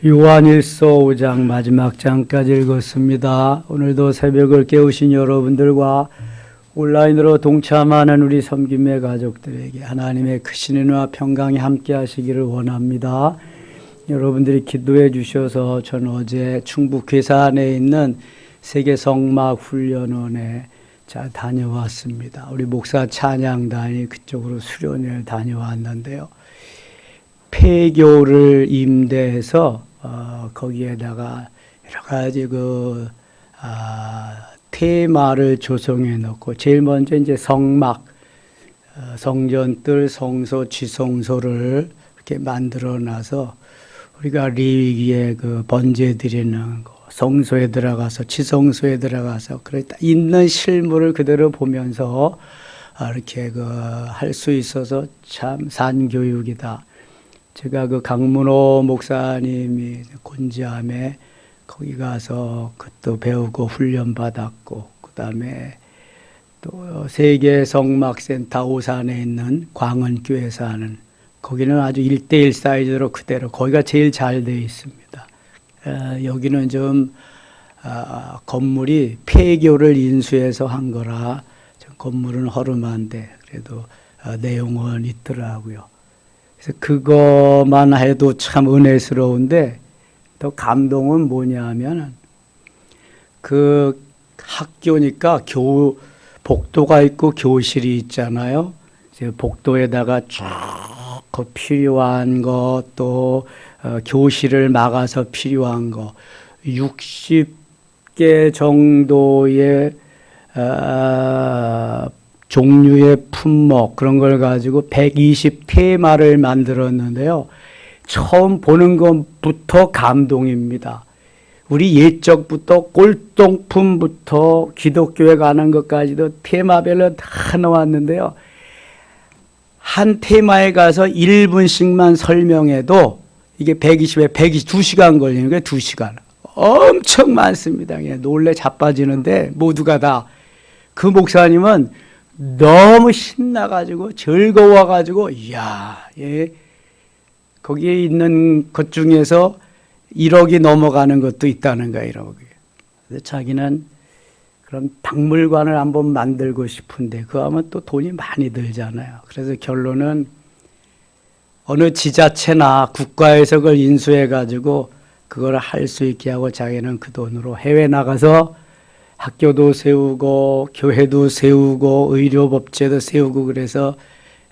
요한일서 5장 마지막 장까지 읽었습니다. 오늘도 새벽을 깨우신 여러분들과 온라인으로 동참하는 우리 섬김의 가족들에게 하나님의 크신 은혜와 평강이 함께 하시기를 원합니다. 여러분들이 기도해 주셔서 저는 어제 충북 괴산에 있는 세계성막 훈련원에 잘 다녀왔습니다. 우리 목사 찬양단이 그쪽으로 수련회를 다녀왔는데요. 폐교를 임대해서 거기에다가 여러 가지 테마를 조성해 놓고 제일 먼저 이제 성막, 성전뜰, 성소, 지성소를 이렇게 만들어 놔서 우리가 레위기에 번제 드리는 거, 성소에 들어가서 지성소에 들어가서 그랬다 있는 실물을 그대로 보면서 이렇게 할 수 있어서 참 산교육이다. 제가 강문호 목사님이 곤지암에 거기 가서 그것도 배우고 훈련 받았고, 그 다음에 또 세계 성막센터 오산에 있는 광은교회에서 하는 거기는 아주 1:1 사이즈로 그대로 거기가 제일 잘 되어 있습니다. 여기는 좀 건물이 폐교를 인수해서 한 거라 건물은 허름한데 그래도 내용은 있더라고요. 그래서 그것만 해도 참 은혜스러운데 더 감동은 뭐냐면 그 학교니까 복도가 있고 교실이 있잖아요. 이제 복도에다가 쭉 필요한 것 또 교실을 막아서 필요한 거 60개 정도의 종류의 품목 그런 걸 가지고 120테마를 만들었는데요. 처음 보는 것부터 감동입니다. 우리 옛적부터 꼴동품부터 기독교에 관한 것까지도 테마별로 다 나왔는데요. 한 테마에 가서 1분씩만 설명해도 이게 120에 2시간 걸리는 거예요. 2시간. 엄청 많습니다. 그냥 놀래 자빠지는데 모두가 다. 그 목사님은 너무 신나가지고 즐거워가지고 이야, 거기에 있는 것 중에서 1억이 넘어가는 것도 있다는 거예요. 1억이. 그래서 자기는 그런 박물관을 한번 만들고 싶은데 그거 하면 또 돈이 많이 들잖아요. 그래서 결론은 어느 지자체나 국가에서 그걸 인수해가지고 그걸 할 수 있게 하고 자기는 그 돈으로 해외 나가서 학교도 세우고 교회도 세우고 의료법제도 세우고 그래서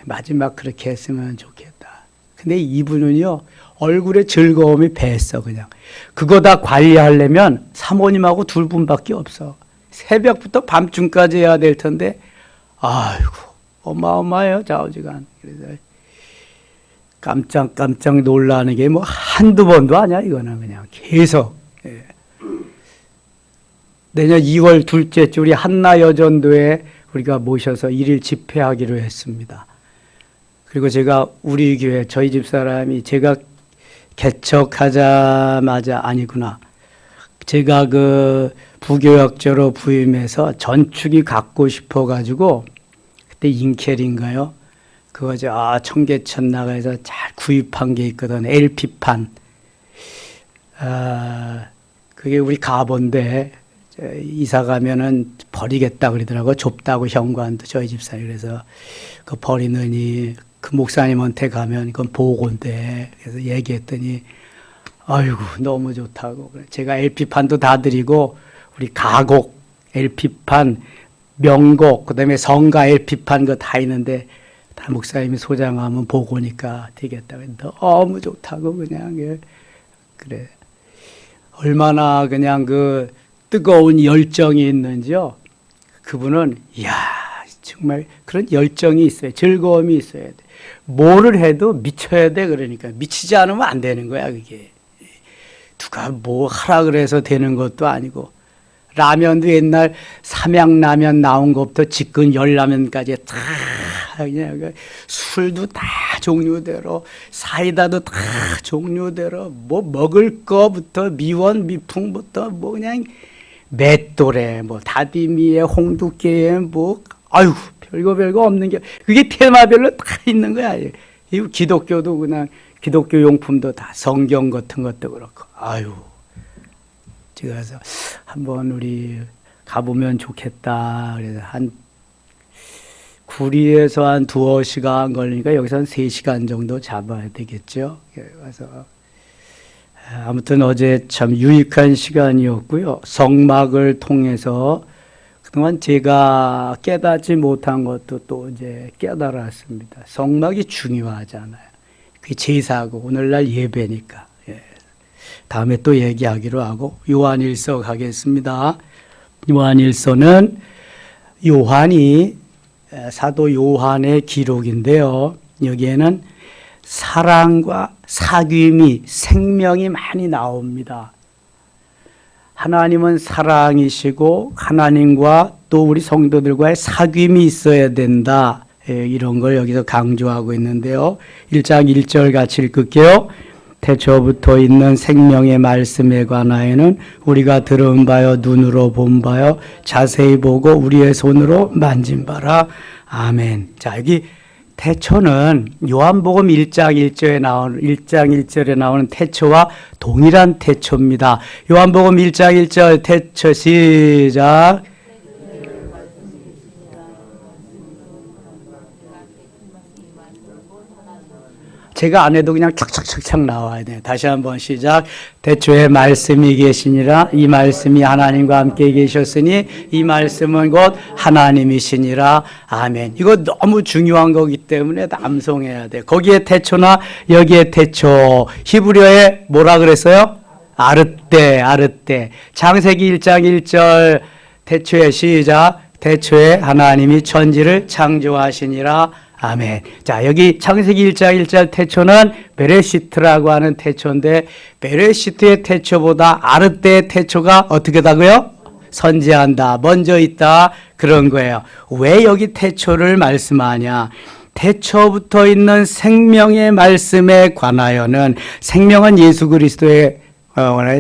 마지막 그렇게 했으면 좋겠다. 근데 이분은요 얼굴에 즐거움이 배했어. 그냥 그거 다 관리하려면 사모님하고 2분밖에 없어. 새벽부터 밤중까지 해야 될 텐데 아이고 어마어마해요 좌우지간. 그래서 깜짝 놀라는 게 뭐 한두 번도 아니야. 이거는 그냥 계속. 내년 2월 둘째 주 우리 한나여전도에 우리가 모셔서 1일 집회하기로 했습니다. 그리고 제가 우리 교회 저희 집사람이 제가 개척하자마자 아니구나. 제가 부교역자로 부임해서 전축이 갖고 싶어가지고 그때 인켈인가요? 그거 청계천 나가서 잘 구입한 게 있거든. LP판. 그게 우리 가본데 이사 가면은 버리겠다 그러더라고. 좁다고 현관도 저희 집사님. 그래서 그 버리느니 그 목사님한테 가면 이건 보고인데 그래서 얘기했더니 아이고 너무 좋다고. 제가 LP판도 다 드리고 우리 가곡 LP판, 명곡 그다음에 성가 LP판 거 다 있는데 다 목사님이 소장하면 보고니까 되겠다. 너무 좋다고 그냥 그래. 얼마나 그냥 뜨거운 열정이 있는지요. 그분은 이야 정말 그런 열정이 있어요. 즐거움이 있어야 돼. 뭐를 해도 미쳐야 돼. 그러니까 미치지 않으면 안 되는 거야. 그게 누가 뭐 하라 그래서 되는 것도 아니고 라면도 옛날 삼양라면 나온 것부터 지금 열라면까지 다 그냥 술도 다 종류대로 사이다도 다 종류대로 뭐 먹을 거부터 미원 미풍부터 뭐 그냥 맷돌에 뭐 다디미에 홍두깨에 뭐 아유 별거 없는 게 그게 테마별로 다 있는 거야. 이 기독교도 그냥 기독교 용품도 다 성경 같은 것도 그렇고. 아유, 제가 그래서 한번 우리 가보면 좋겠다. 그래서 한 구리에서 한 2시간 걸리니까 여기서 한 3시간 정도 잡아야 되겠죠. 그래서 아무튼 어제 참 유익한 시간이었고요. 성막을 통해서 그동안 제가 깨닫지 못한 것도 또 이제 깨달았습니다. 성막이 중요하잖아요. 그게 제사고 오늘날 예배니까. 예. 다음에 또 얘기하기로 하고 요한일서 가겠습니다. 요한일서는 사도 요한의 기록인데요. 여기에는 사랑과 사귐이 생명이 많이 나옵니다. 하나님은 사랑이시고 하나님과 또 우리 성도들과의 사귐이 있어야 된다. 이런 걸 여기서 강조하고 있는데요. 1장 1절 같이 읽을게요. 태초부터 있는 생명의 말씀에 관하여는 우리가 들은 바요 눈으로 본 바요 자세히 보고 우리의 손으로 만진 바라. 아멘. 자, 여기 태초는 요한복음 1장 1절에 나오는 태초와 동일한 태초입니다. 요한복음 1장 1절 태초 시작. 제가 안 해도 그냥 착착착착 나와야 돼요. 다시 한번 시작. 태초에 말씀이 계시니라. 이 말씀이 하나님과 함께 계셨으니 이 말씀은 곧 하나님이시니라. 아멘. 이거 너무 중요한 거기 때문에 암송해야 돼요. 거기에 태초나 여기에 태초. 히브리어에 뭐라 그랬어요? 아르떼. 창세기 1장 1절 태초에 시작. 태초에 하나님이 천지를 창조하시니라. 아멘. 자, 여기 창세기 1장 1절 태초는 베레시트라고 하는 태초인데 베레시트의 태초보다 아르떼의 태초가 어떻게 다고요? 선지한다. 먼저 있다. 그런 거예요. 왜 여기 태초를 말씀하냐? 태초부터 있는 생명의 말씀에 관하여는 생명은 예수 그리스도의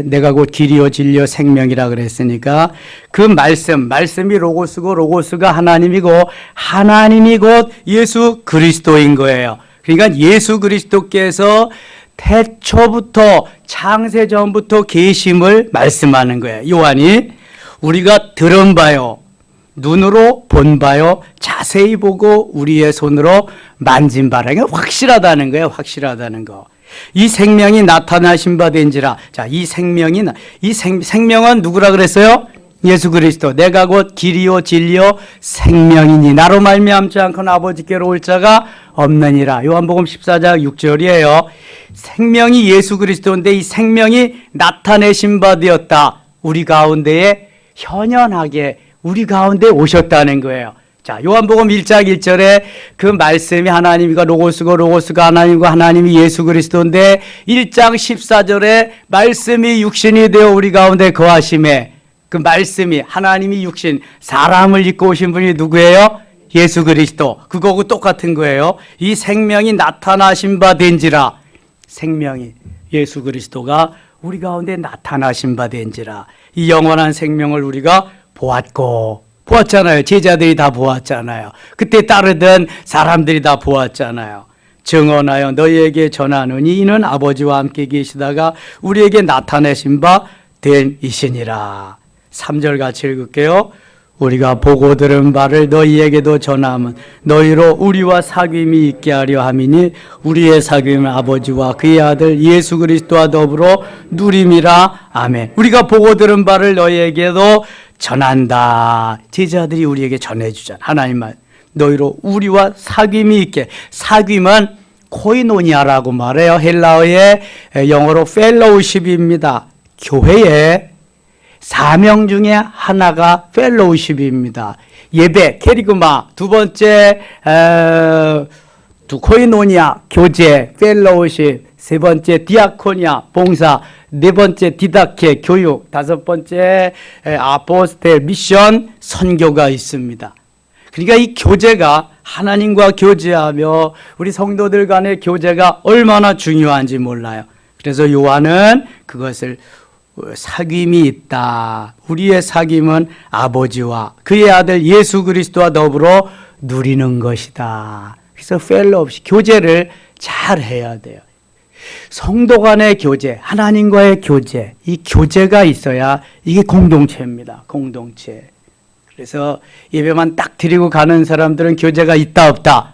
내가 곧 길이요 진리요 생명이라 그랬으니까 그 말씀이 로고스고 로고스가 하나님이고 하나님이 곧 예수 그리스도인 거예요. 그러니까 예수 그리스도께서 태초부터 창세 전부터 계심을 말씀하는 거예요. 요한이 우리가 들은 바요 눈으로 본 바요 자세히 보고 우리의 손으로 만진 바라는 게 확실하다는 거예요. 확실하다는 거. 이 생명이 나타나신 바 된지라. 자, 생명은 누구라 그랬어요? 예수 그리스도. 내가 곧 길이요 진리요 생명이니 나로 말미암지 않고는 아버지께로 올 자가 없느니라. 요한복음 14장 6절이에요. 생명이 예수 그리스도인데 이 생명이 나타내신 바 되었다. 우리 가운데에 현현하게 우리 가운데 오셨다는 거예요. 자, 요한복음 1장 1절에 그 말씀이 하나님이가 로고스고 로고스가 하나님과 하나님이 예수 그리스도인데 1장 14절에 말씀이 육신이 되어 우리 가운데 거하심에 그 말씀이 하나님이 육신 사람을 입고 오신 분이 누구예요? 예수 그리스도. 그거하고 똑같은 거예요. 이 생명이 나타나신 바 된지라. 생명이 예수 그리스도가 우리 가운데 나타나신 바 된지라. 이 영원한 생명을 우리가 보았잖아요. 제자들이 다 보았잖아요. 그때 따르던 사람들이 다 보았잖아요. 증언하여 너희에게 전하노니 이는 아버지와 함께 계시다가 우리에게 나타내신 바 된 이시니라. 3절 같이 읽을게요. 우리가 보고 들은 바를 너희에게도 전함은 너희로 우리와 사귐이 있게 하려 함이니 우리의 사귐은 아버지와 그의 아들 예수 그리스도와 더불어 누림이라. 아멘. 우리가 보고 들은 바를 너희에게도 전한다. 제자들이 우리에게 전해주잖아. 하나님만 너희로 우리와 사귐이 있게. 사귐은 코이노니아라고 말해요. 헬라어의 영어로 펠로우십입니다. 교회의 사명 중에 하나가 펠로우십입니다. 예배, 케리그마. 두 번째 코이노니아, 교제, 펠로우십. 세 번째 디아코니아, 봉사. 네 번째 디다케, 교육. 다섯 번째 아포스텔, 미션, 선교가 있습니다. 그러니까 이 교제가 하나님과 교제하며 우리 성도들 간의 교제가 얼마나 중요한지 몰라요. 그래서 요한은 그것을 사귐이 있다. 우리의 사귐은 아버지와 그의 아들 예수 그리스도와 더불어 누리는 것이다. 그래서 펠로우십, 교제를 잘 해야 돼요. 성도 간의 교제, 하나님과의 교제, 이 교제가 있어야 이게 공동체입니다. 공동체. 그래서 예배만 딱 드리고 가는 사람들은 교제가 있다 없다?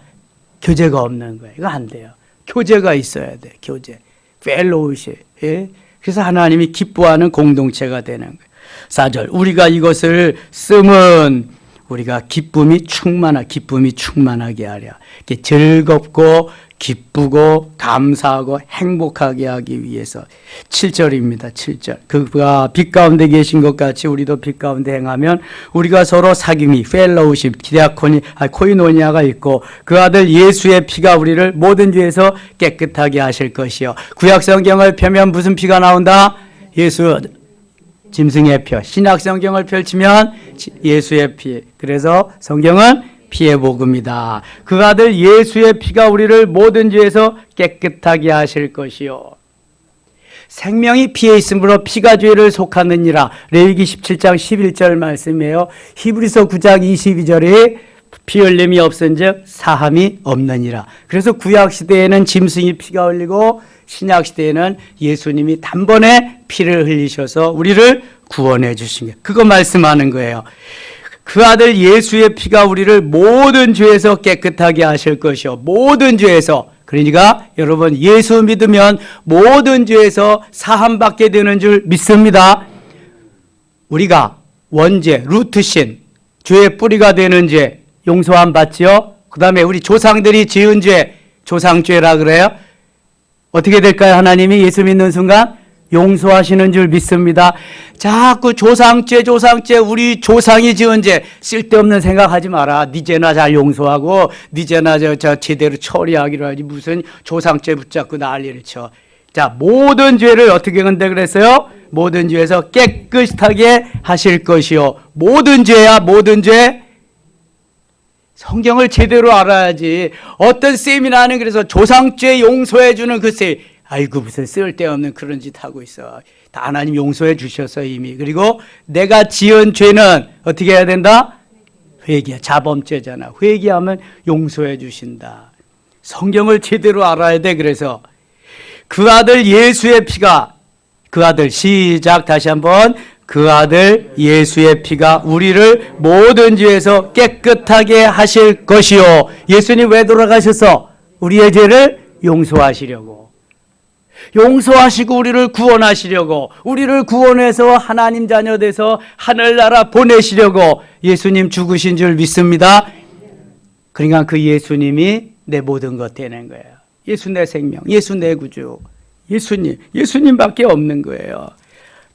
교제가 없는 거예요. 이거 안 돼요. 교제가 있어야 돼. 교제. 펠로우십. 예? 그래서 하나님이 기뻐하는 공동체가 되는 거예요. 4절. 우리가 이것을 쓰면 우리가 기쁨이 충만하게 하랴. 이렇게 즐겁고 기쁘고 감사하고 행복하게 하기 위해서. 7절입니다. 7절. 그가 빛 가운데 계신 것 같이 우리도 빛 가운데 행하면 우리가 서로 사귐이 펠로우십 코이노니아가 있고 그 아들 예수의 피가 우리를 모든 죄에서 깨끗하게 하실 것이요. 구약 성경을 펴면 무슨 피가 나온다? 예수 짐승의 표. 신약 성경을 펼치면 예수의 피. 그래서 성경은 피의 복음이다. 그 아들 예수의 피가 우리를 모든 죄에서 깨끗하게 하실 것이요. 생명이 피에 있으므로 피가 죄를 속하느니라. 레위기 17장 11절 말씀이에요. 히브리서 9장 22절에 피 흘림이 없은즉 사함이 없느니라. 그래서 구약 시대에는 짐승이 피가 흘리고 신약 시대에는 예수님이 단번에 피를 흘리셔서 우리를 구원해 주신 게 그거 말씀하는 거예요. 그 아들 예수의 피가 우리를 모든 죄에서 깨끗하게 하실 것이요. 모든 죄에서. 그러니까 여러분 예수 믿으면 모든 죄에서 사함받게 되는 줄 믿습니다. 우리가 원죄, 루트신, 죄의 뿌리가 되는 죄 용서함 받지요. 그 다음에 우리 조상들이 지은 죄, 조상죄라 그래요. 어떻게 될까요? 하나님이 예수 믿는 순간 용서하시는 줄 믿습니다. 자꾸 조상죄 우리 조상이 지은 죄 쓸데없는 생각하지 마라. 네 죄나 잘 용서하고 네 죄나 저 제대로 처리하기로 하지 무슨 조상죄 붙잡고 난리를 쳐. 자, 모든 죄를 어떻게 한다 그랬어요? 모든 죄에서 깨끗하게 하실 것이요. 모든 죄야 모든 죄. 성경을 제대로 알아야지. 어떤 세미나는 그래서 조상죄 용서해 주는 그 세. 아이고 무슨 쓸데없는 그런 짓 하고 있어. 다 하나님 용서해 주셔서 이미. 그리고 내가 지은 죄는 어떻게 해야 된다? 회개. 자범죄잖아. 회개하면 용서해 주신다. 성경을 제대로 알아야 돼. 그래서 그 아들 예수의 피가 그 아들 시작 다시 한번 그 아들 예수의 피가 우리를 모든 죄에서 깨끗하게 하실 것이요. 예수님 왜 돌아가셔서 우리의 죄를 용서하시려고. 용서하시고 우리를 구원하시려고 우리를 구원해서 하나님 자녀 돼서 하늘나라 보내시려고 예수님 죽으신 줄 믿습니다. 그러니까 그 예수님이 내 모든 것 되는 거예요. 예수 내 생명, 예수 내 구주, 예수님밖에 없는 거예요.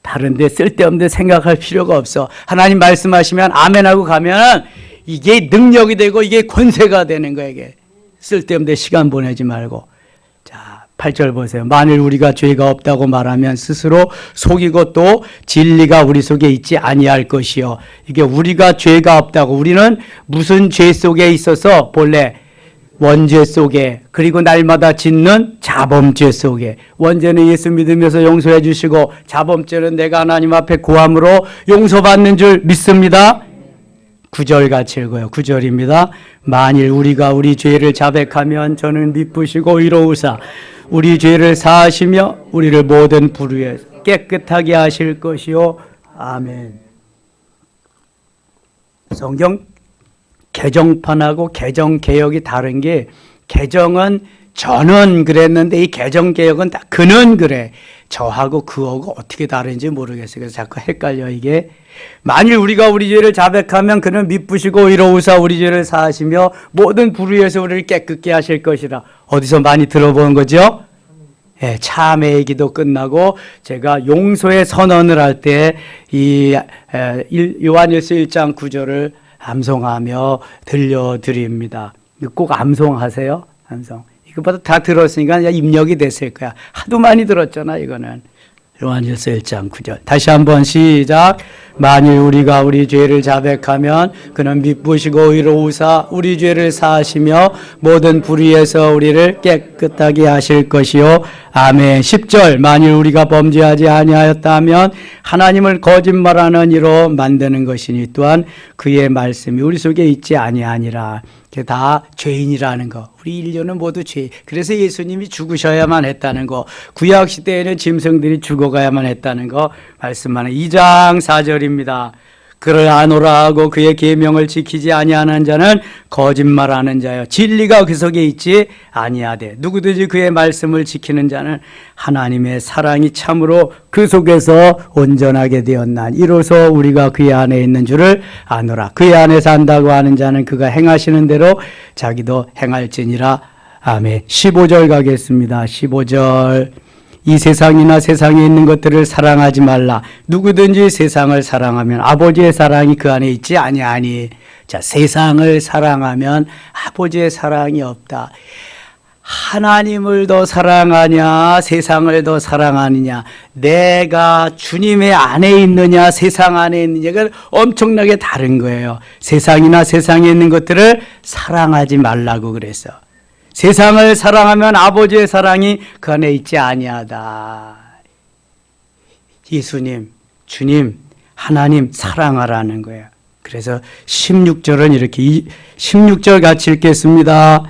다른 데 쓸데없는 데 생각할 필요가 없어. 하나님 말씀하시면 아멘하고 가면 이게 능력이 되고 이게 권세가 되는 거예요. 이게 쓸데없는 데 시간 보내지 말고. 8절 보세요. 만일 우리가 죄가 없다고 말하면 스스로 속이고 또 진리가 우리 속에 있지 아니할 것이요. 이게 우리가 죄가 없다고 우리는 무슨 죄 속에 있어서 본래 원죄 속에 그리고 날마다 짓는 자범죄 속에 원죄는 예수 믿으면서 용서해 주시고 자범죄는 내가 하나님 앞에 고함으로 용서받는 줄 믿습니다. 9절 같이 읽어요. 9절입니다. 만일 우리가 우리 죄를 자백하면 저는 미쁘시고 의로우사 우리 죄를 사하시며 우리를 모든 불의에서 깨끗하게 하실 것이요. 아멘. 성경 개정판하고 개정개혁이 다른 게 개정은 저는 그랬는데 이 개정개혁은 다 그는 그래. 저하고 그하고 어떻게 다른지 모르겠어요. 그래서 자꾸 헷갈려 이게. 만일 우리가 우리 죄를 자백하면 그는 미쁘시고 의로우사 우리 죄를 사하시며 모든 불의에서 우리를 깨끗게 하실 것이라. 어디서 많이 들어본 거죠? 예, 참회의 기도 끝나고 제가 용서의 선언을 할 때 이 요한일서 1장 9절을 암송하며 들려드립니다. 꼭 암송하세요. 암송. 이것보다 다 들었으니까 입력이 됐을 거야. 하도 많이 들었잖아 이거는. 요한일서 1장 9절. 다시 한번 시작. 만일 우리가 우리 죄를 자백하면 그는 미쁘시고 의로우사 우리 죄를 사하시며 모든 불의에서 우리를 깨끗하게 하실 것이요. 아멘. 10절. 만일 우리가 범죄하지 아니하였다면 하나님을 거짓말하는 이로 만드는 것이니 또한 그의 말씀이 우리 속에 있지 아니하니라. 그게 다 죄인이라는 거. 우리 인류는 모두 죄. 그래서 예수님이 죽으셔야만 했다는 거. 구약 시대에는 짐승들이 죽어가야만 했다는 거 말씀하는 2장 4절입니다. 그를 아노라 하고 그의 계명을 지키지 아니하는 자는 거짓말하는 자여 진리가 그 속에 있지 아니하되 누구든지 그의 말씀을 지키는 자는 하나님의 사랑이 참으로 그 속에서 온전하게 되었나니 이로써 우리가 그의 안에 있는 줄을 아노라. 그의 안에 산다고 하는 자는 그가 행하시는 대로 자기도 행할지니라. 아멘. 15절 가겠습니다. 15절. 이 세상이나 세상에 있는 것들을 사랑하지 말라. 누구든지 세상을 사랑하면 아버지의 사랑이 그 안에 있지 아니하니. 자, 세상을 사랑하면 아버지의 사랑이 없다. 하나님을 더 사랑하냐 세상을 더 사랑하느냐, 내가 주님의 안에 있느냐 세상 안에 있느냐가 엄청나게 다른 거예요. 세상이나 세상에 있는 것들을 사랑하지 말라고 그랬어. 세상을 사랑하면 아버지의 사랑이 그 안에 있지 아니하다. 예수님, 주님, 하나님 사랑하라는 거예요. 그래서 16절은 이렇게 16절 같이 읽겠습니다.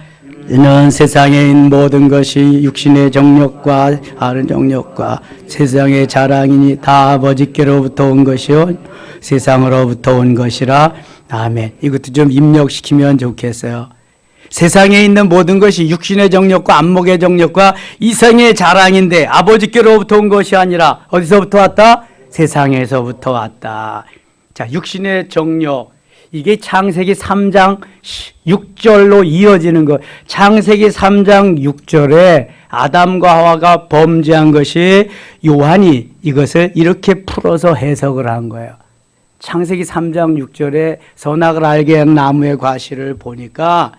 이는 세상에 있는 모든 것이 육신의 정욕과 아는 정욕과 세상의 자랑이니 다 아버지께로부터 온 것이요 세상으로부터 온 것이라. 아멘. 이것도 좀 입력시키면 좋겠어요. 세상에 있는 모든 것이 육신의 정욕과 안목의 정욕과 이생의 자랑인데 아버지께로부터 온 것이 아니라 어디서부터 왔다? 세상에서부터 왔다. 자, 육신의 정욕, 이게 창세기 3장 6절로 이어지는 것. 창세기 3장 6절에 아담과 하와가 범죄한 것이 요한이 이것을 이렇게 풀어서 해석을 한 거예요. 창세기 3장 6절에 선악을 알게 하는 나무의 과실을 보니까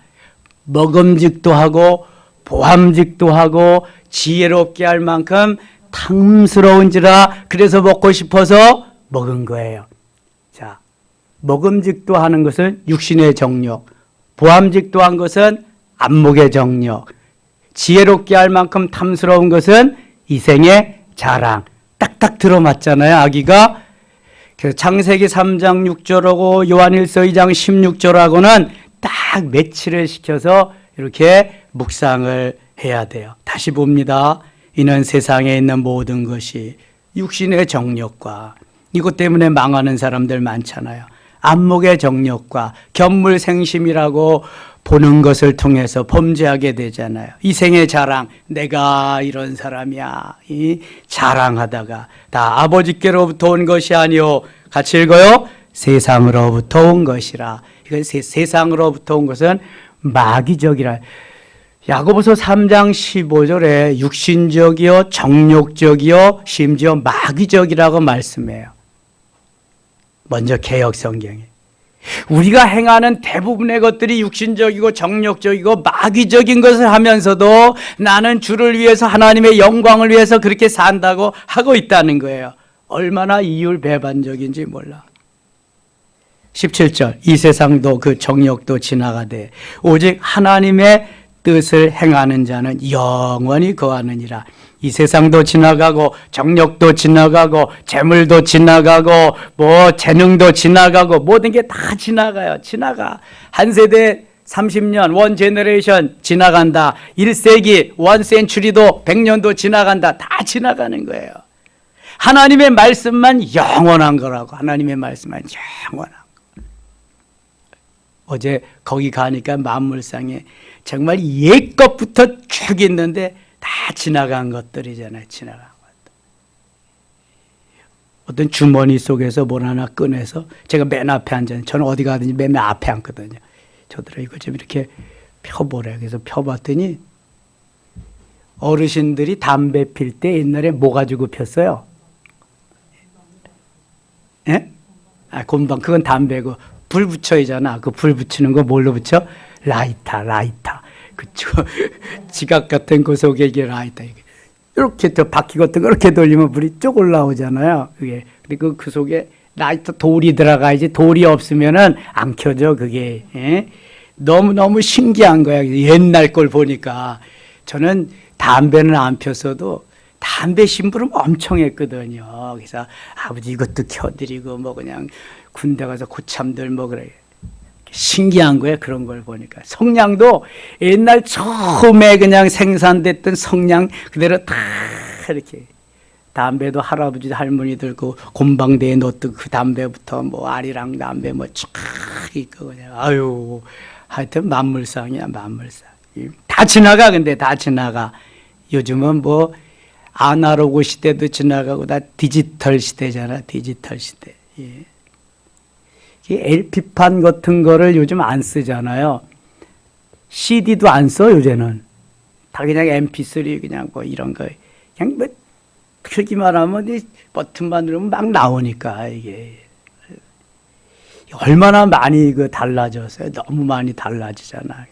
먹음직도 하고 보암직도 하고 지혜롭게 할 만큼 탐스러운지라 그래서 먹고 싶어서 먹은 거예요. 자, 먹음직도 하는 것은 육신의 정욕, 보암직도 한 것은 안목의 정욕, 지혜롭게 할 만큼 탐스러운 것은 이생의 자랑. 딱딱 들어맞잖아요, 아기가. 그래서 창세기 3장 6절하고 요한일서 2장 16절하고는 딱 매치를 시켜서 이렇게 묵상을 해야 돼요. 다시 봅니다. 이는 세상에 있는 모든 것이 육신의 정욕과, 이것 때문에 망하는 사람들 많잖아요. 안목의 정욕과 견물생심이라고 보는 것을 통해서 범죄하게 되잖아요. 이생의 자랑, 내가 이런 사람이야, 이 자랑하다가 다 아버지께로부터 온 것이 아니오. 같이 읽어요. 세상으로부터 온 것이라. 세상으로부터 온 것은 마귀적이라. 야고보서 3장 15절에 육신적이요 정욕적이요 심지어 마귀적이라고 말씀해요. 먼저 개역 성경에 우리가 행하는 대부분의 것들이 육신적이고 정욕적이고 마귀적인 것을 하면서도 나는 주를 위해서 하나님의 영광을 위해서 그렇게 산다고 하고 있다는 거예요. 얼마나 이율배반적인지 몰라. 17절, 이 세상도 그 정욕도 지나가되 오직 하나님의 뜻을 행하는 자는 영원히 거하느니라. 이 세상도 지나가고 정욕도 지나가고 재물도 지나가고 뭐 재능도 지나가고 모든 게 다 지나가요. 지나가. 한 세대 30년 원 제너레이션 지나간다. 1세기 원 센추리도 100년도 지나간다. 다 지나가는 거예요. 하나님의 말씀만 영원한 거라고. 하나님의 말씀만 영원한 거. 어제 거기 가니까 만물상에 정말 옛 것부터 쭉 있는데 다 지나간 것들이잖아요. 지나간 것들. 어떤 주머니 속에서 뭘 하나 꺼내서 제가 맨 앞에 앉아요. 저는 어디 가든지 맨 앞에 앉거든요. 저들은 이걸 좀 이렇게 펴보래요. 그래서 펴봤더니 어르신들이 담배 필 때 옛날에 뭐 가지고 폈어요? 예? 아, 곰방. 그건 담배고. 불 붙여야잖아. 그 불 붙이는 거 뭘로 붙여? 라이터. 그쵸. 지갑 같은 거 속에 이게 라이터. 이렇게 또 바퀴 같은 거 이렇게 돌리면 불이 쭉 올라오잖아요. 그게. 그리고 그 속에 라이터 돌이 들어가야지. 돌이 없으면은 안 켜져, 그게. 예? 너무너무 신기한 거야. 옛날 걸 보니까. 저는 담배는 안 폈어도 담배 심부름 엄청 했거든요. 그래서 아버지 이것도 켜드리고 뭐 그냥 군대 가서 고참들 뭐 그래. 신기한 거예요. 그런 걸 보니까. 성냥도 옛날 처음에 그냥 생산됐던 성냥 그대로 다 이렇게, 담배도 할아버지 할머니 들고 곰방대에 놓던 그 담배부터 뭐 아리랑 담배 뭐 쫙 있고 그냥, 아유, 하여튼 만물상이야, 만물상. 다 지나가. 근데 다 지나가. 요즘은 뭐 아날로그 시대도 지나가고 다 디지털 시대잖아. 디지털 시대. 예. LP판 같은 거를 요즘 안 쓰잖아요. CD도 안 써, 요새는. 다 그냥 MP3 그냥 뭐 이런 거. 그냥 뭐, 크기만 하면 이 버튼만 누르면 막 나오니까, 이게. 얼마나 많이 달라졌어요. 너무 많이 달라지잖아.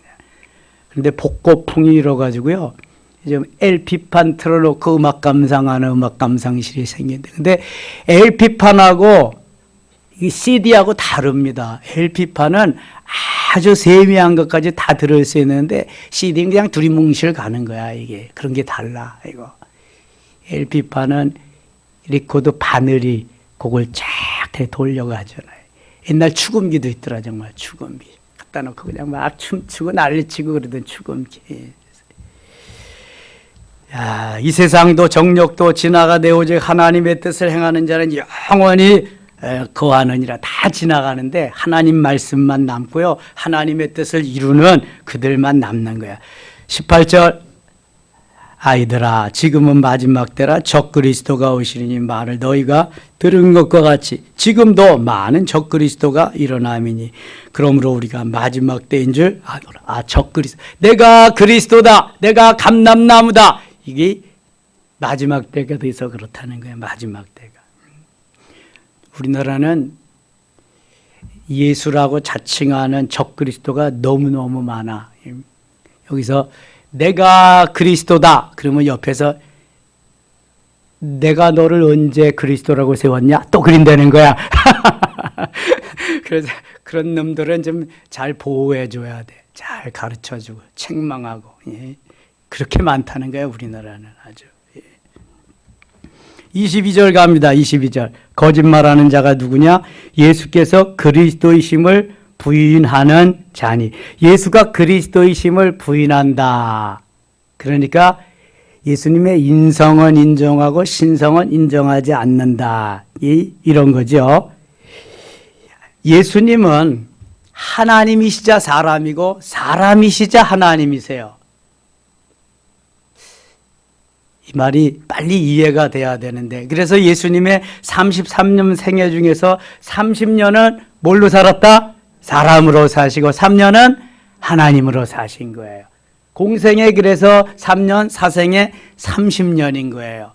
그런데 복고풍이 이뤄가지고요. 좀 LP판 틀어놓고 음악 감상하는 음악 감상실이 생긴데. 근데 LP판하고 이 CD하고 다릅니다. LP판은 아주 세미한 것까지 다 들을 수 있는데 CD는 그냥 두리뭉실 가는 거야, 이게. 그런 게 달라, 이거. LP판은 리코더 바늘이 그걸 쫙 돌려가잖아요. 옛날 축음기도 있더라, 정말 축음기. 갖다 놓고 그냥 막 춤추고 난리치고 그러던 축음기. 야, 이 세상도 정력도 지나가되 오직 하나님의 뜻을 행하는 자는 영원히 거하느니라. 다 지나가는데 하나님 말씀만 남고요. 하나님의 뜻을 이루는 그들만 남는 거야. 18절, 아이들아 지금은 마지막 때라 적그리스도가 오시리니 말을 너희가 들은 것과 같이 지금도 많은 적그리스도가 일어남이니 그러므로 우리가 마지막 때인 줄 아노라. 적그리스도, 내가 그리스도다, 내가 감람나무다. 이게 마지막 때가 돼서 그렇다는 거예요. 마지막 때가. 우리나라는 예수라고 자칭하는 적그리스도가 너무너무 많아. 여기서 내가 그리스도다 그러면 옆에서 내가 너를 언제 그리스도라고 세웠냐? 또 그린다는 거야. 그래서 그런 놈들은 좀 잘 보호해 줘야 돼. 잘 가르쳐 주고 책망하고. 예. 그렇게 많다는 거예요. 우리나라는 아주. 22절 갑니다. 22절. 거짓말하는 자가 누구냐? 예수께서 그리스도이심을 부인하는 자니. 예수가 그리스도이심을 부인한다. 그러니까 예수님의 인성은 인정하고 신성은 인정하지 않는다. 이런 거죠. 예수님은 하나님이시자 사람이고 사람이시자 하나님이세요. 이 말이 빨리 이해가 돼야 되는데, 그래서 예수님의 33년 생애 중에서 30년은 뭘로 살았다? 사람으로 사시고 3년은 하나님으로 사신 거예요. 공생에 그래서 3년, 사생에 30년인 거예요.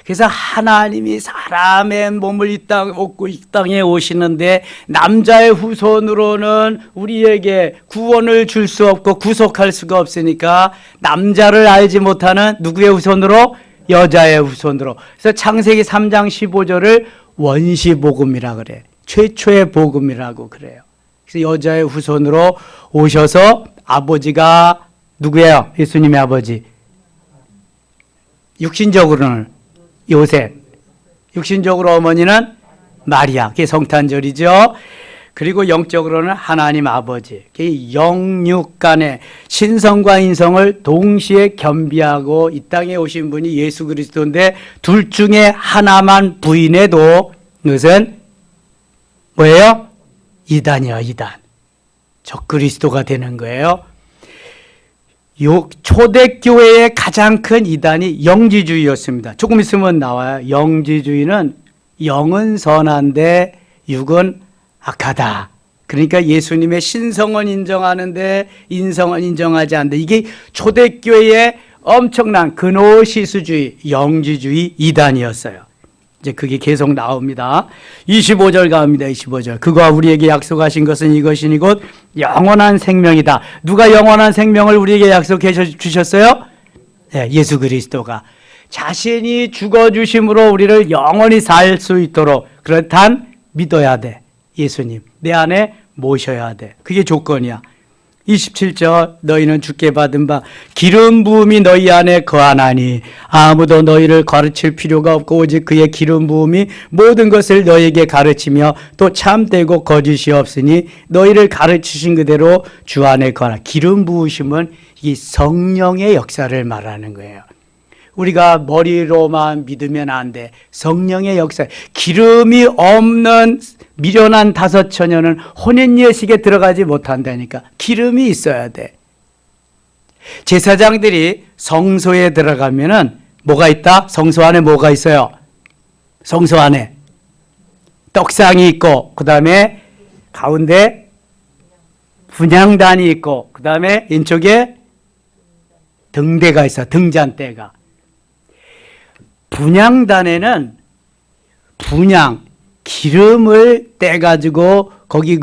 그래서 하나님이 사람의 몸을 이 땅에 오시는데 남자의 후손으로는 우리에게 구원을 줄 수 없고 구속할 수가 없으니까 남자를 알지 못하는 누구의 후손으로? 여자의 후손으로. 그래서 창세기 3장 15절을 원시복음이라 그래. 최초의 복음이라고 그래요. 그래서 여자의 후손으로 오셔서 아버지가 누구예요? 예수님의 아버지. 육신적으로는 요셉, 육신적으로 어머니는 마리아, 그게 성탄절이죠. 그리고 영적으로는 하나님 아버지. 영육 간의 신성과 인성을 동시에 겸비하고 이 땅에 오신 분이 예수 그리스도인데 둘 중에 하나만 부인해도 그것은 뭐예요? 이단이야, 이단. 적그리스도가 되는 거예요. 초대교회의 가장 큰 이단이 영지주의였습니다. 조금 있으면 나와요. 영지주의는 영은 선한데 육은 악하다. 그러니까 예수님의 신성은 인정하는데 인성은 인정하지 않는다. 이게 초대교회의 엄청난 근호시수주의, 영지주의 이단이었어요. 이제 그게 계속 나옵니다. 25절 갑니다. 25절. 그가 우리에게 약속하신 것은 이것이니 곧 영원한 생명이다. 누가 영원한 생명을 우리에게 약속해 주셨어요? 네, 예수 그리스도가. 자신이 죽어주심으로 우리를 영원히 살 수 있도록 그렇단 믿어야 돼. 예수님. 내 안에 모셔야 돼. 그게 조건이야. 27절 너희는 주께 받은 바 기름 부음이 너희 안에 거하나니 아무도 너희를 가르칠 필요가 없고 오직 그의 기름 부음이 모든 것을 너희에게 가르치며 또 참되고 거짓이 없으니 너희를 가르치신 그대로 주 안에 거하라. 기름 부으심은 이 성령의 역사를 말하는 거예요. 우리가 머리로만 믿으면 안 돼. 성령의 역사. 기름이 없는 미련한 다섯 처녀는 혼인 예식에 들어가지 못한다니까. 기름이 있어야 돼. 제사장들이 성소에 들어가면은 뭐가 있다? 성소 안에 뭐가 있어요? 성소 안에 떡상이 있고, 그 다음에 가운데 분향단이 있고, 그 다음에 왼쪽에 등대가 있어. 등잔대가. 분향단에는 분향, 기름을 떼가지고 거기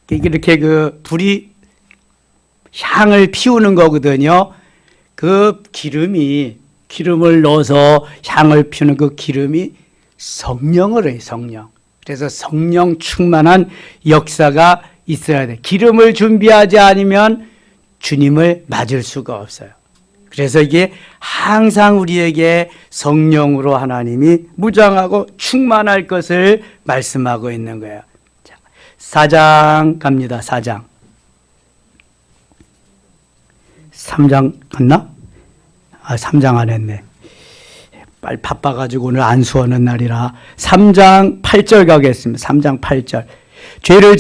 이렇게 불이 향을 피우는 거거든요. 그 기름을 넣어서 향을 피우는 그 기름이 성령을 해요, 성령. 그래서 성령 충만한 역사가 있어야 돼. 기름을 준비하지 않으면 주님을 맞을 수가 없어요. 그래서 이게 항상 우리에게 성령으로 하나님이 무장하고 충만할 것을 말씀하고 있는 거예요. 자, 4장 갑니다. 4장. 3장 갔나? 3장 안 했네. 빨리 바빠가지고 오늘 안수하는 날이라 3장 8절 가겠습니다. 3장 8절. 죄를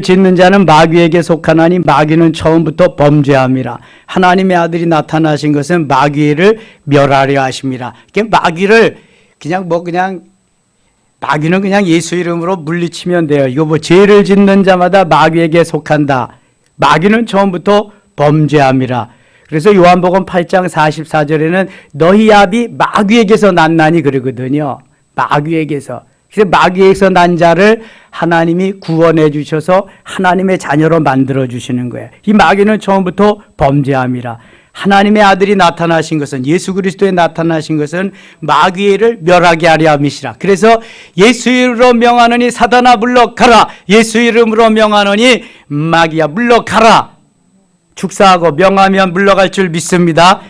짓는 자는 마귀에게 속하나니 마귀는 처음부터 범죄함이라. 하나님의 아들이 나타나신 것은 마귀를 멸하려 하심이라. 마귀를 마귀는 그냥 예수 이름으로 물리치면 돼요. 이거 죄를 짓는 자마다 마귀에게 속한다. 마귀는 처음부터 범죄함이라. 그래서 요한복음 8장 44절에는 너희 아비 마귀에게서 났나니 그러거든요. 마귀에게서. 그래서 마귀에게서 난 자를 하나님이 구원해 주셔서 하나님의 자녀로 만들어 주시는 거예요. 이 마귀는 처음부터 범죄함이라. 하나님의 아들이 나타나신 것은, 예수 그리스도에 나타나신 것은 마귀를 멸하게 하려 함이시라. 그래서 예수 이름으로 명하노니 사단아 물러가라. 예수 이름으로 명하노니 마귀야 물러가라. 축사하고 명하면 물러갈 줄 믿습니다.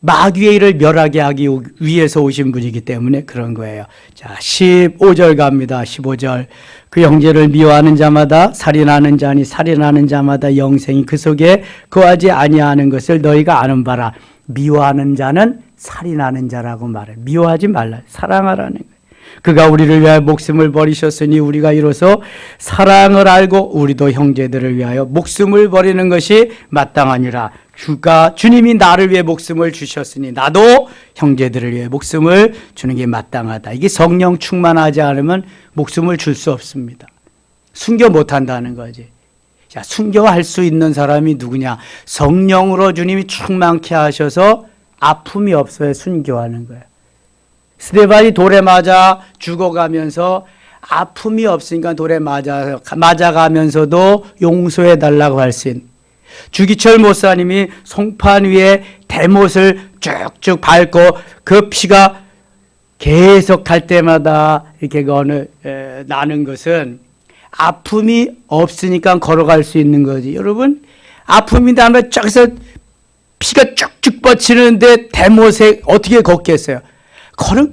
마귀의 일을 멸하게 하기 위해서 오신 분이기 때문에 그런 거예요. 자, 15절 갑니다. 15절. 그 형제를 미워하는 자마다 살인하는 자니 살인하는 자마다 영생이 그 속에 거하지 아니하는 것을 너희가 아는 바라. 미워하는 자는 살인하는 자라고 말해. 미워하지 말라. 사랑하라는 거예요. 그가 우리를 위하여 목숨을 버리셨으니 우리가 이로써 사랑을 알고 우리도 형제들을 위하여 목숨을 버리는 것이 마땅하니라. 주님이 나를 위해 목숨을 주셨으니 나도 형제들을 위해 목숨을 주는 게 마땅하다. 이게 성령 충만하지 않으면 목숨을 줄 수 없습니다. 순교 못한다는 거지. 자, 순교할 수 있는 사람이 누구냐? 성령으로 주님이 충만케 하셔서 아픔이 없어야 순교하는 거예요. 스데반이 돌에 맞아 죽어가면서 아픔이 없으니까 돌에 맞아가면서도 용서해 달라고 할 수 있는, 주기철 목사님이 송판 위에 대못을 쭉쭉 밟고 그 피가 계속 갈 때마다 이렇게 나는 것은 아픔이 없으니까 걸어갈 수 있는 거지. 여러분, 아픔이 나면 저기서 피가 쭉쭉 뻗치는데 대못에 어떻게 걷겠어요?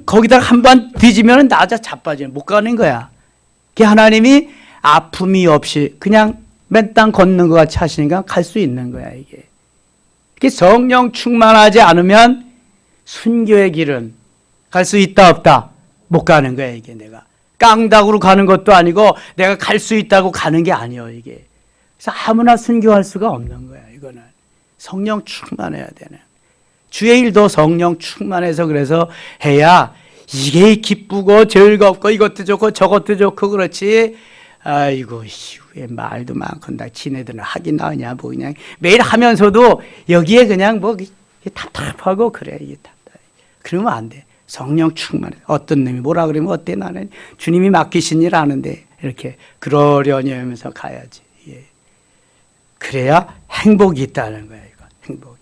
거기다가 한 번 뒤지면 나자 자빠지면 못 가는 거야. 그 하나님이 아픔이 없이 그냥 맨 땅 걷는 것 같이 하시니까 갈 수 있는 거야, 이게. 성령 충만하지 않으면 순교의 길은 갈 수 있다, 없다? 못 가는 거야, 이게 내가. 깡다구로 가는 것도 아니고 내가 갈 수 있다고 가는 게 아니에요, 이게. 그래서 아무나 순교할 수가 없는 거야, 이거는. 성령 충만해야 되는. 주의 일도 성령 충만해서 그래서 해야 이게 기쁘고 즐겁고 이것도 좋고 저것도 좋고 그렇지. 아이고, 왜 말도 많고 나 지네들은 하긴 나으냐 뭐 그냥 매일 하면서도 여기에 그냥 뭐 답답하고 그래. 이게 답답해. 그러면 안 돼. 성령 충만해. 어떤 놈이 뭐라 그러면 어때, 나는 주님이 맡기신 일 아는데 이렇게 그러려니 하면서 가야지. 예. 그래야 행복이 있다는 거야, 이거. 행복.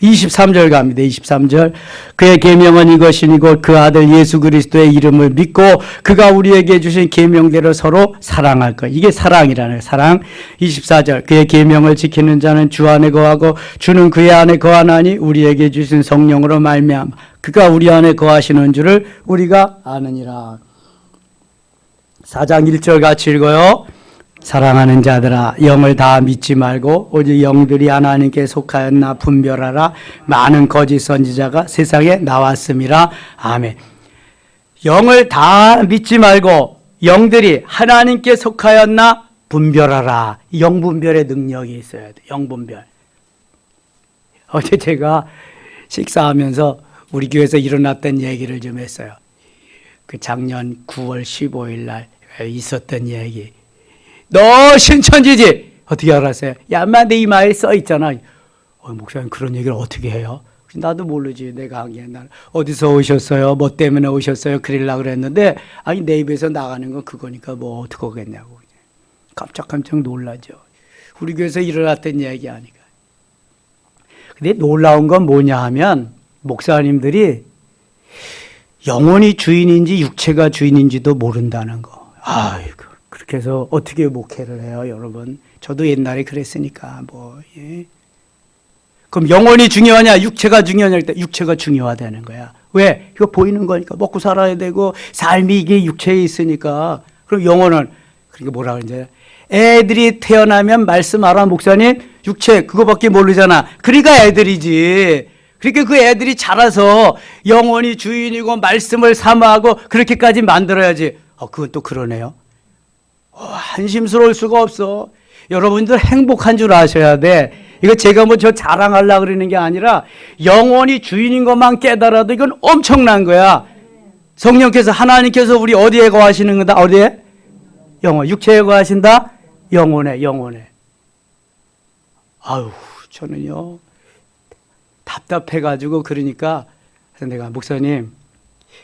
23절 갑니다. 23절. 그의 계명은 이것이니 곧 그 아들 예수 그리스도의 이름을 믿고 그가 우리에게 주신 계명대로 서로 사랑할 것. 이게 사랑이라는 거예요. 사랑. 24절. 그의 계명을 지키는 자는 주 안에 거하고 주는 그의 안에 거하나니 우리에게 주신 성령으로 말미암아 그가 우리 안에 거하시는 줄을 우리가 아느니라. 4장 1절 같이 읽어요. 사랑하는 자들아 영을 다 믿지 말고 오직 영들이 하나님께 속하였나 분별하라. 많은 거짓 선지자가 세상에 나왔음이라. 아멘. 영을 다 믿지 말고 영들이 하나님께 속하였나 분별하라. 영분별의 능력이 있어야 돼. 영분별. 어제 제가 식사하면서 우리 교회에서 일어났던 얘기를 좀 했어요. 그 작년 9월 15일 날 있었던 얘기. 너 신천지지? 어떻게 알았어요? 야, 인마 내 이마에 써 있잖아. 목사님 그런 얘기를 어떻게 해요? 나도 모르지. 내가 하기엔 난 어디서 오셨어요? 뭐 때문에 오셨어요? 그러려고 그랬는데 아니 내 입에서 나가는 건 그거니까 뭐 어떡하겠냐고. 깜짝깜짝 놀라죠. 우리 교회에서 일어났던 얘기 아니까. 근데 놀라운 건 뭐냐 하면 목사님들이 영혼이 주인인지 육체가 주인인지도 모른다는 거. 아이고. 그렇게 해서 어떻게 목회를 해요, 여러분? 저도 옛날에 그랬으니까, 예. 그럼 영혼이 중요하냐, 육체가 중요하냐, 할 때 육체가 중요하다는 거야. 왜? 이거 보이는 거니까. 먹고 살아야 되고, 삶이 이게 육체에 있으니까. 그럼 영혼은, 그러니까 뭐라 그러지? 애들이 태어나면 말씀하라, 목사님? 육체, 그거밖에 모르잖아. 그러니까 애들이지. 그러니까 그 애들이 자라서 영혼이 주인이고, 말씀을 사모하고, 그렇게까지 만들어야지. 그건 또 그러네요. 한심스러울 수가 없어. 여러분들 행복한 줄 아셔야 돼. 이거 제가 뭐 저 자랑하려고 그러는 게 아니라 영원히 주인인 것만 깨달아도 이건 엄청난 거야. 성령께서 하나님께서 우리 어디에 거하시는 거다? 어디에? 영혼. 육체에 거하신다? 영혼에. 아유, 저는요 답답해가지고 그러니까 내가 목사님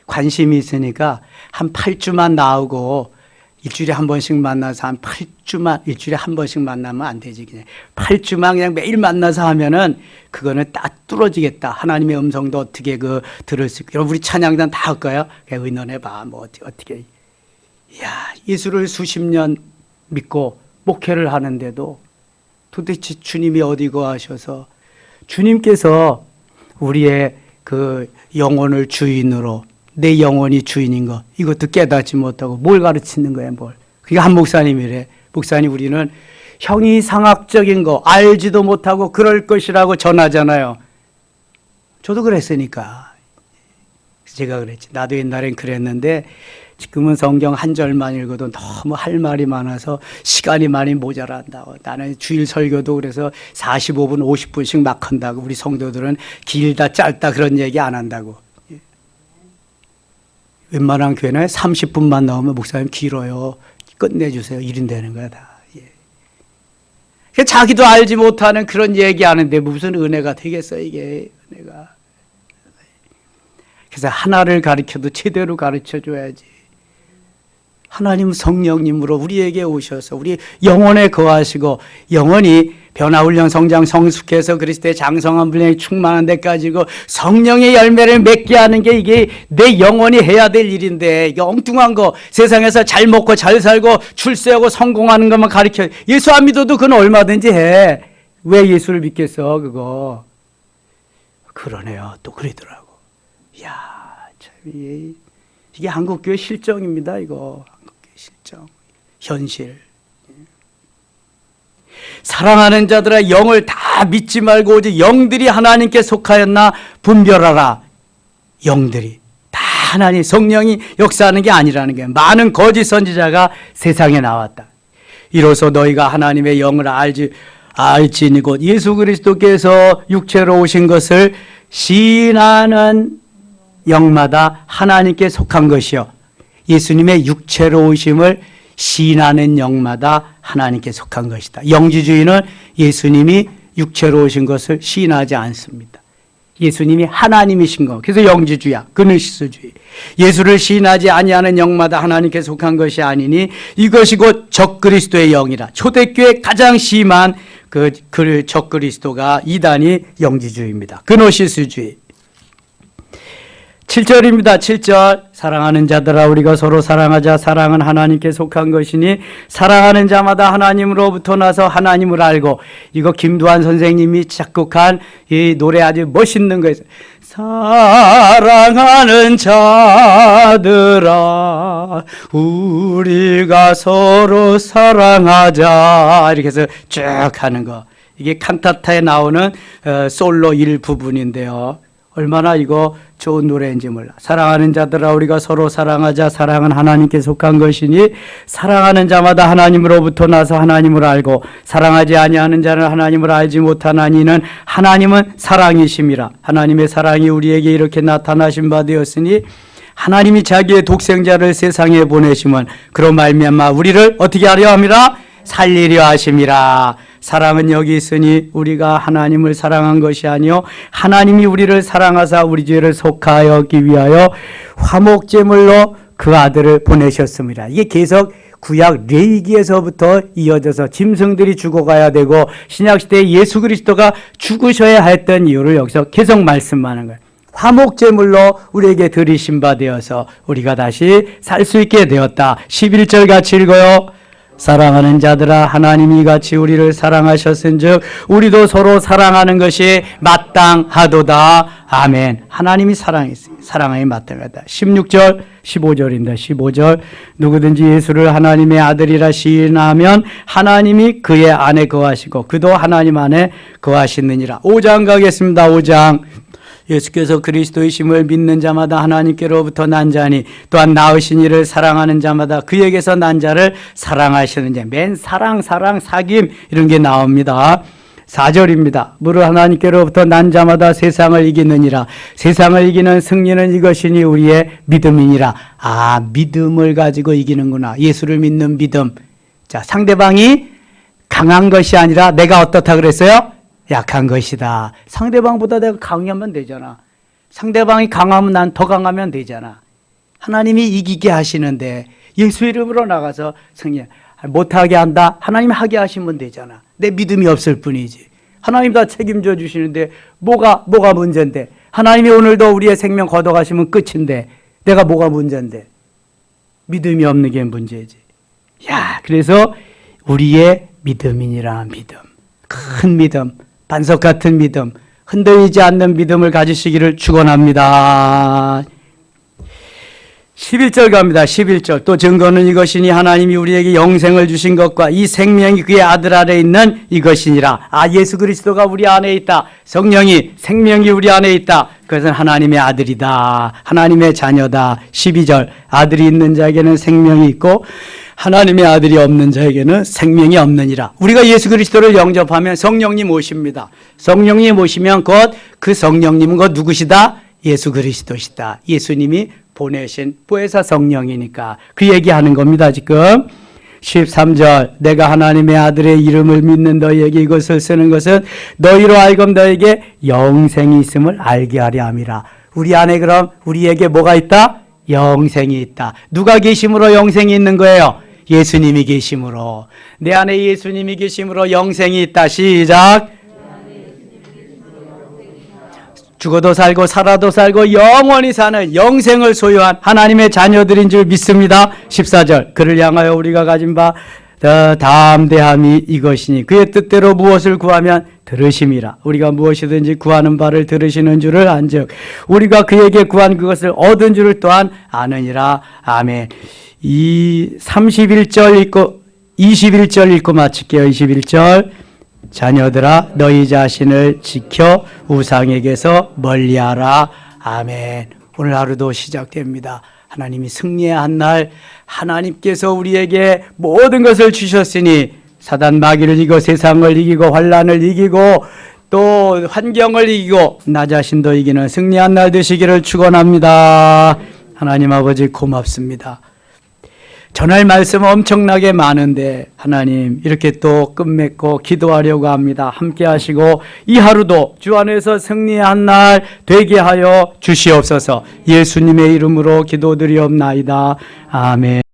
관심이 있으니까 한 8주만 나오고 일주일에 한 번씩 만나서 한 8주만, 일주일에 한 번씩 만나면 안 되지. 그냥 8주만 그냥 매일 만나서 하면은 그거는 딱 뚫어지겠다. 하나님의 음성도 어떻게 들을 수 있고. 여러분, 우리 찬양단 다 할까요? 그냥 의논해봐. 뭐, 어떻게. 이야, 예수를 수십 년 믿고 목회를 하는데도 도대체 주님이 어디 거하셔서 주님께서 우리의 그 영혼을 주인으로 내 영혼이 주인인 거 이것도 깨닫지 못하고 뭘 가르치는 거야 뭘. 그러니까 한 목사님이래. 목사님 우리는 형이상학적인 거 알지도 못하고 그럴 것이라고 전하잖아요. 저도 그랬으니까. 제가 그랬지. 나도 옛날엔 그랬는데 지금은 성경 한 절만 읽어도 너무 할 말이 많아서 시간이 많이 모자란다고. 나는 주일 설교도 그래서 45분 50분씩 막 한다고. 우리 성도들은 길다 짧다 그런 얘기 안 한다고. 웬만한 교회는 30분만 나오면 목사님 길어요. 끝내주세요. 일인 되는 거야 다. 예. 자기도 알지 못하는 그런 얘기 하는데 무슨 은혜가 되겠어 이게 은혜가. 그래서 하나를 가르쳐도 제대로 가르쳐줘야지. 하나님 성령님으로 우리에게 오셔서 우리 영혼에 거하시고 영혼이 변화훈련 성장 성숙해서 그리스도의 장성한 분량이 충만한 데까지고 성령의 열매를 맺게 하는 게 이게 내 영혼이 해야 될 일인데 이게 엉뚱한 거 세상에서 잘 먹고 잘 살고 출세하고 성공하는 것만 가르쳐. 예수 안 믿어도 그건 얼마든지 해. 왜 예수를 믿겠어 그거. 그러네요. 또 그러더라고. 이야 참 이게 한국교회 실정입니다. 이거 한국교회 실정 현실. 사랑하는 자들아 영을 다 믿지 말고 오직 영들이 하나님께 속하였나 분별하라. 영들이 다 하나님 성령이 역사하는 게 아니라는 게 많은 거짓 선지자가 세상에 나왔다. 이로써 너희가 하나님의 영을 알지니 곧 예수 그리스도께서 육체로 오신 것을 시인하는 영마다 하나님께 속한 것이요 예수님의 육체로 오심을 시인하는 영마다 하나님께 속한 것이다. 영지주의는 예수님이 육체로 오신 것을 시인하지 않습니다. 예수님이 하나님이신 거. 그래서 영지주의야. 그노시스주의. 예수를 시인하지 아니하는 영마다 하나님께 속한 것이 아니니 이것이 곧 적그리스도의 영이라. 초대교회 가장 심한 그 적그리스도가 이단이 영지주의입니다. 그노시스주의. 7절입니다. 7절. 사랑하는 자들아 우리가 서로 사랑하자. 사랑은 하나님께 속한 것이니 사랑하는 자마다 하나님으로부터 나서 하나님을 알고. 이거 김두한 선생님이 작곡한 이 노래 아주 멋있는 거예요. 사랑하는 자들아 우리가 서로 사랑하자. 이렇게 해서 쭉 하는 거. 이게 칸타타에 나오는 솔로 일부분인데요. 얼마나 이거 좋은 노래인지 몰라. 사랑하는 자들아 우리가 서로 사랑하자. 사랑은 하나님께 속한 것이니 사랑하는 자마다 하나님으로부터 나서 하나님을 알고 사랑하지 아니하는 자는 하나님을 알지 못하나니 이는 하나님은 사랑이심이라. 하나님의 사랑이 우리에게 이렇게 나타나신 바 되었으니 하나님이 자기의 독생자를 세상에 보내심은 그로 말미암아 우리를 어떻게 하려 함이라? 살리려 하심이라. 사랑은 여기 있으니 우리가 하나님을 사랑한 것이 아니요 하나님이 우리를 사랑하사 우리 죄를 속하여기 위하여 화목제물로 그 아들을 보내셨습니다. 이게 계속 구약 레위기에서부터 이어져서 짐승들이 죽어가야 되고 신약시대에 예수 그리스도가 죽으셔야 했던 이유를 여기서 계속 말씀하는 거예요. 화목제물로 우리에게 드리신 바 되어서 우리가 다시 살 수 있게 되었다. 11절 같이 읽어요. 사랑하는 자들아 하나님이 같이 우리를 사랑하셨은즉 우리도 서로 사랑하는 것이 마땅하도다. 아멘. 하나님이 사랑했어요. 사랑하기 마땅하다. 16절 15절입니다. 15절 누구든지 예수를 하나님의 아들이라 시인하면 하나님이 그의 안에 거하시고 그도 하나님 안에 거하시느니라. 5장 가겠습니다. 5장 예수께서 그리스도이심을 믿는 자마다 하나님께로부터 난 자니 또한 낳으신 이를 사랑하는 자마다 그에게서 난 자를 사랑하시는 자. 맨 사랑 사귐 이런 게 나옵니다. 4절입니다. 무릇 하나님께로부터 난 자마다 세상을 이기느니라. 세상을 이기는 승리는 이것이니 우리의 믿음이니라. 아, 믿음을 가지고 이기는구나. 예수를 믿는 믿음. 자, 상대방이 강한 것이 아니라 내가 어떻다 그랬어요? 약한 것이다. 상대방보다 내가 강하면 되잖아. 상대방이 강하면 난 더 강하면 되잖아. 하나님이 이기게 하시는데 예수 이름으로 나가서 승리 못하게 한다. 하나님 하게 하시면 되잖아. 내 믿음이 없을 뿐이지. 하나님 다 책임져 주시는데 뭐가 문제인데. 하나님이 오늘도 우리의 생명 걷어가시면 끝인데 내가 뭐가 문제인데. 믿음이 없는 게 문제지. 야, 그래서 우리의 믿음이니라. 믿음. 큰 믿음. 반석 같은 믿음, 흔들리지 않는 믿음을 가지시기를 축원합니다. 11절 갑니다. 11절. 또 증거는 이것이니 하나님이 우리에게 영생을 주신 것과 이 생명이 그의 아들 안에 있는 이것이니라. 아, 예수 그리스도가 우리 안에 있다. 성령이, 생명이 우리 안에 있다. 그것은 하나님의 아들이다. 하나님의 자녀다. 12절. 아들이 있는 자에게는 생명이 있고 하나님의 아들이 없는 자에게는 생명이 없느니라. 우리가 예수 그리스도를 영접하면 성령님 오십니다. 성령님 오시면 곧 그 성령님은 곧 누구시다? 예수 그리스도시다. 예수님이 보내신 보혜사 성령이니까 그 얘기하는 겁니다. 지금 13절 내가 하나님의 아들의 이름을 믿는 너희에게 이것을 쓰는 것은 너희로 하여금 너에게 영생이 있음을 알게 하려 함이라. 우리 안에 그럼 우리에게 뭐가 있다? 영생이 있다. 누가 계심으로 영생이 있는 거예요? 예수님이 계심으로. 내 안에 예수님이 계심으로 영생이 있다. 시작. 죽어도 살고 살아도 살고 영원히 사는 영생을 소유한 하나님의 자녀들인 줄 믿습니다. 14절 그를 향하여 우리가 가진 바 담대함이 이것이니 그의 뜻대로 무엇을 구하면 들으심이라. 우리가 무엇이든지 구하는 바를 들으시는 줄을 안즉 우리가 그에게 구한 그것을 얻은 줄을 또한 아느니라. 아멘. 이 31절 읽고 21절 읽고 마칠게요. 21절 자녀들아 너희 자신을 지켜 우상에게서 멀리하라. 아멘. 오늘 하루도 시작됩니다. 하나님이 승리의 한 날 하나님께서 우리에게 모든 것을 주셨으니 사단 마귀를 이기고 세상을 이기고 환난을 이기고 또 환경을 이기고 나 자신도 이기는 승리한 날 되시기를 축원합니다. 하나님 아버지 고맙습니다. 전할 말씀 엄청나게 많은데 하나님 이렇게 또 끝맺고 기도하려고 합니다. 함께 하시고 이 하루도 주 안에서 승리한 날 되게 하여 주시옵소서. 예수님의 이름으로 기도드리옵나이다. 아멘.